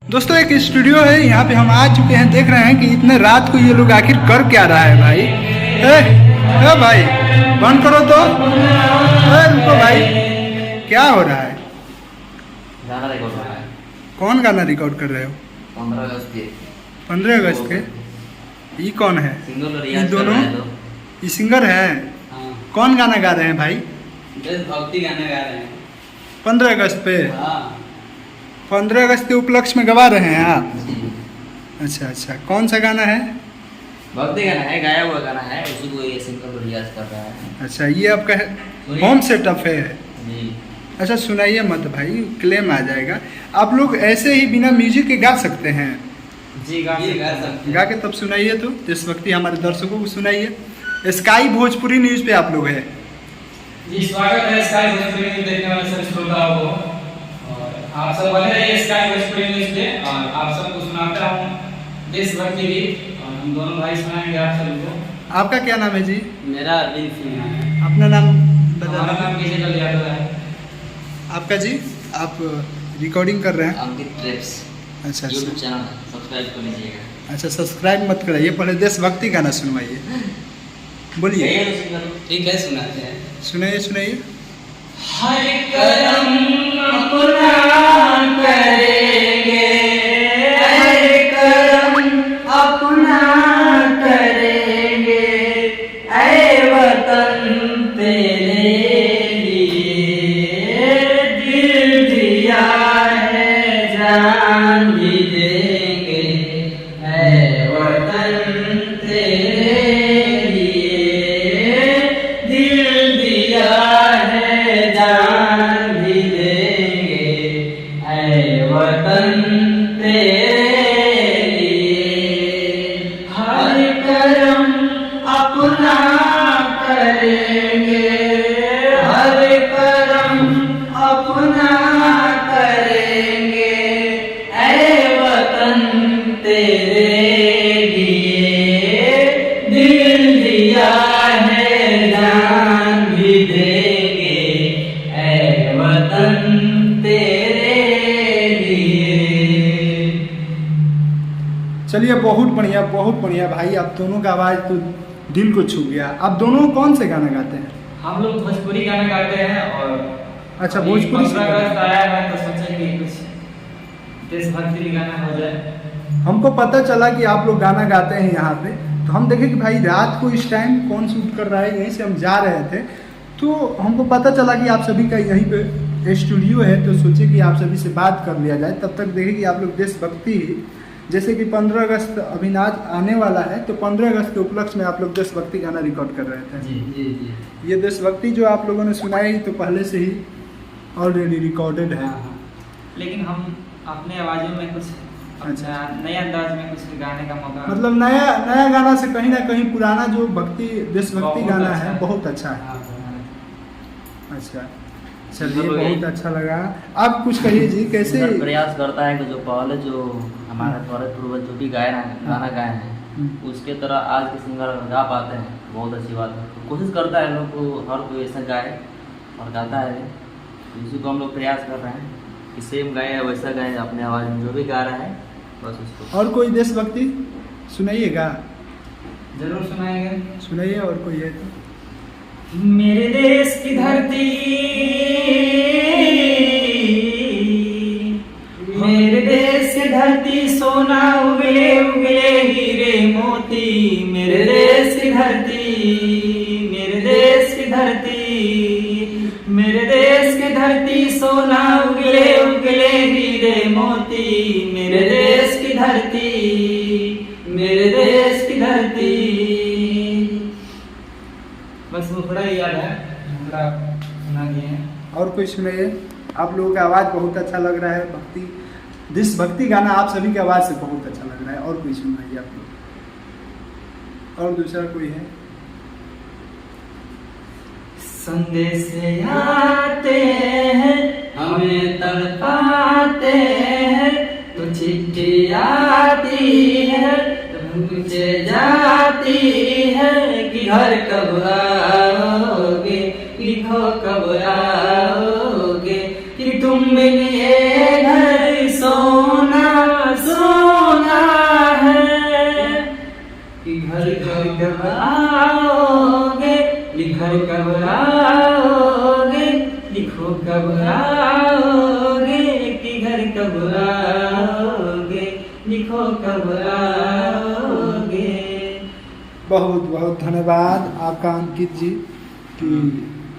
दोस्तों एक स्टूडियो है, यहाँ पे हम आ चुके हैं। देख रहे हैं कि इतने रात को ये लोग आखिर कर क्या रहा है भाई। ए भाई बंद करो तो। रुको भाई, क्या हो रहा है? गाना रिकॉर्ड हो रहा है। कौन गाना रिकॉर्ड कर रहे हो? 15 अगस्त के। 15 अगस्त के? ये कौन है? ये दोनों ये सिंगर है? कौन गाना गा रहे हैं भाई? भक्ति गाना गा रहे हैं 15 अगस्त पे? 15 अगस्त के उपलक्ष्य में गवा रहे हैं आप? अच्छा अच्छा, कौन सा गाना है? भक्ति गाना है, गाया हुआ गाना है, उसी को ये सिंगर रियाज कर रहा है। अच्छा, ये आपका होम सेटअप है? जी। अच्छा सुनाइए मत भाई, क्लेम आ जाएगा। आप लोग ऐसे ही बिना म्यूजिक के गा सकते हैं? जी गा सकते गा के तब सुनाइए तो देशभक्ति हमारे दर्शकों को सुनाइए। स्काई भोजपुरी न्यूज़ पे आप लोग हैं जी। स्वागत है स्काई भोजपुरी न्यूज़ देखने वाले सभी श्रोताओं को। और आप सब बने रहिए स्काई भोजपुरी न्यूज़ पे। और आप सबको सुनाता हूँ देशभक्ति गीत, और हम दोनों भाई सुनाएंगे आप सभी को। आपका क्या नाम है जी? मेरा अरविंद सिंह है। अपना नाम हमारा नाम केजल यादव है। आपका जी? आप रिकॉर्डिंग कर रहे हैं? अंकित ट्रेप्स अच्छा यूट्यूब अच्छा चैनल है, सब्सक्राइब कर लीजिएगा। अच्छा, सब्सक्राइब मत कराइए, पहले देशभक्ति गाना सुनवाइए। बोलिए। ठीक है, सुनाते हैं। सुनाइए सुनाइए। हर करम अपना करेंगे, हर करम अपना करेंगे, ऐ वतन तेरे लिए दिल दिया है, जान भी देंगे, ऐ वतन तेरे लिए दिल दिया है, जान भी देंगे, ऐ वतन तेरे लिए। हर करम अपना करेंगे, हर करम अपना करेंगे, ऐ वतन तेरे लिए दिल दिया है, जान भी देंगे, ऐ वतन तेरे लिए। चलिए बहुत बढ़िया भाई, आप दोनों का आवाज़ तो दिल को छू गया। आप दोनों कौन से गाना गाते हैं? हम लोग भोजपुरी गाना गाते हैं। और अच्छा, अभी भोजपुरी 15 अगस्त आया है तो सोचे कि कुछ देशभक्ति गाना हो जाए। हमको पता चला कि आप लोग गाना गाते हैं यहाँ पे, तो हम देखे कि भाई रात को इस टाइम कौन शूट कर रहा है। यहीं से हम जा रहे थे तो हमको पता चला कि आप सभी का यहीं पे स्टूडियो है, तो सोचे कि आप सभी से बात कर लिया जाए। तब तक देखे कि आप लोग देशभक्ति, जैसे कि 15 अगस्त अभी आज आने वाला है, तो 15 अगस्त के उपलक्ष्य में आप लोग देशभक्ति गाना रिकॉर्ड कर रहे थे। जी जी जी। ये देशभक्ति जो आप लोगों ने सुनाई तो पहले से ही ऑलरेडी रिकॉर्डेड है। लेकिन हम अपने आवाज़ों में कुछ अच्छा नए अंदाज में कुछ गाने का मौका, मतलब नया गाना से कहीं ना कहीं पुराना जो भक्ति देशभक्ति बहुत गाना अच्छा है है। बहुत अच्छा है। हाँ, अच्छा चलिए, मतलब बहुत अच्छा लगा। आप कुछ कहिए जी, कैसे सिंगर प्रयास करता है कि जो पहले जो हमारे द्वारा पूर्वज जो भी गाए हैं गाना गाए हैं उसके तरह आज के सिंगर अगर गा पाते हैं बहुत अच्छी बात है। कोशिश करता है लोग को हर कोई ऐसा गाए और गाता है, इसी को हम लोग प्रयास कर रहे हैं कि सेम गाए वैसा गाए अपने आवाज़ में जो भी गा रहा है बस उसको। और कोई देशभक्ति सुनाइएगा? जरूर सुनाएंगे। सुनाइए और कोई है तो। मेरे देश की धरती, मेरे देश की धरती सोना उगले उगले हीरे मोती, मेरे देश की धरती, मेरे देश की धरती, मेरे देश की धरती सोना उगले उगले हीरे मोती, मेरे देश की धरती, मेरे देश की धरती। बस वो थोड़ा ही याद है, थोड़ा सुना दिए हैं। और कोई सुनाइए। आप लोगों का आवाज़ बहुत अच्छा लग रहा है, भक्ति देशभक्ति गाना आप सभी की आवाज़ से बहुत अच्छा लग रहा है। और कोई सुनाइए आप लोग। और दूसरा कोई है? संदेश आते हैं हमें तड़पाते हैं, तो चिट्ठी आती है तो मुझे जाती है कि घर कब आओगे, लिखो कब आओगे, कि तुम मिलिए घर सोना कब आओगे, लिखो कब आओगे, कि घर कब आओगे, लिखो कब आओगे। बहुत बहुत धन्यवाद आपका अंकित जी कि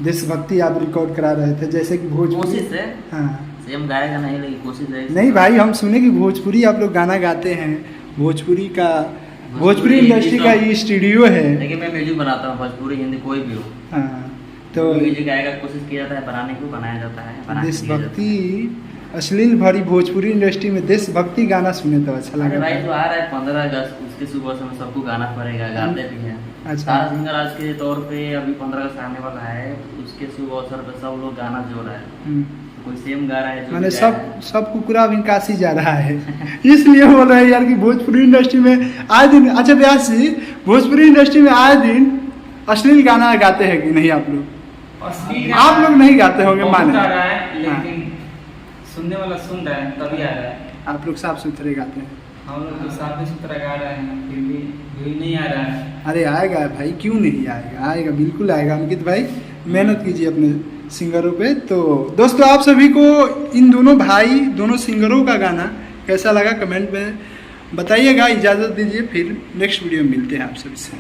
देशभक्ति आप रिकॉर्ड करा रहे थे, जैसे कि भोजपुरी। कोशिश है, हाँ सेम गाएगा नहीं लेकिन कोशिश है। नहीं भाई, हम सुने कि भोजपुरी आप लोग गाना गाते हैं, भोजपुरी इंडस्ट्री का ये स्टूडियो है। लेकिन मैं म्यूजिक बनाता हूँ, भोजपुरी हिंदी कोई भी हो। हाँ तो म्यूजिक गाएगा, कोशिश किया जाता है बनाने को, बनाया जाता है, बना के दिया जाता है। देशभक्ति अश्लील भरी भोजपुरी इंडस्ट्री में देशभक्ति गाना सुने तो अच्छा अरे लगा। भाई जो आ रहा है 15 अगस्त, उसके सुबह से हम सबको गाना पड़ेगा, गाते भी हैं। अच्छा। सारा सिंगर आज के तौर पे अभी 15 अगस्त आने वाला है, उसके शुभ अवसर पे सब लोग गाना जोड़ रहा है। कोई सेम गा रहा है, जो मैंने भी गा रहा है। सब कुकुरा अभी काशी जा रहा है इसलिए बोल रहे हैं यार कि भोजपुरी इंडस्ट्री में आए दिन, अच्छा व्यास जी, भोजपुरी इंडस्ट्री में आए दिन अश्लील गाना गाते हैं कि नहीं आप लोग? आप लोग नहीं गाते होंगे माने। आ रहा है लेकिन सुनने वाला सुन रहा है तभी आ रहा है। आप लोग साफ सुथरे गाते हैं। हम लोग तो साफ सुथरा गा रहे हैं, फिर भी व्यू नहीं आ रहा है। अरे आएगा भाई, क्यों नहीं आएगा, आएगा बिल्कुल आएगा। अंकित भाई मेहनत कीजिए अपने सिंगरों पे। तो दोस्तों आप सभी को इन दोनों सिंगरों का गाना कैसा लगा कमेंट में बताइएगा। इजाज़त दीजिए, फिर नेक्स्ट वीडियो में मिलते हैं आप सभी से।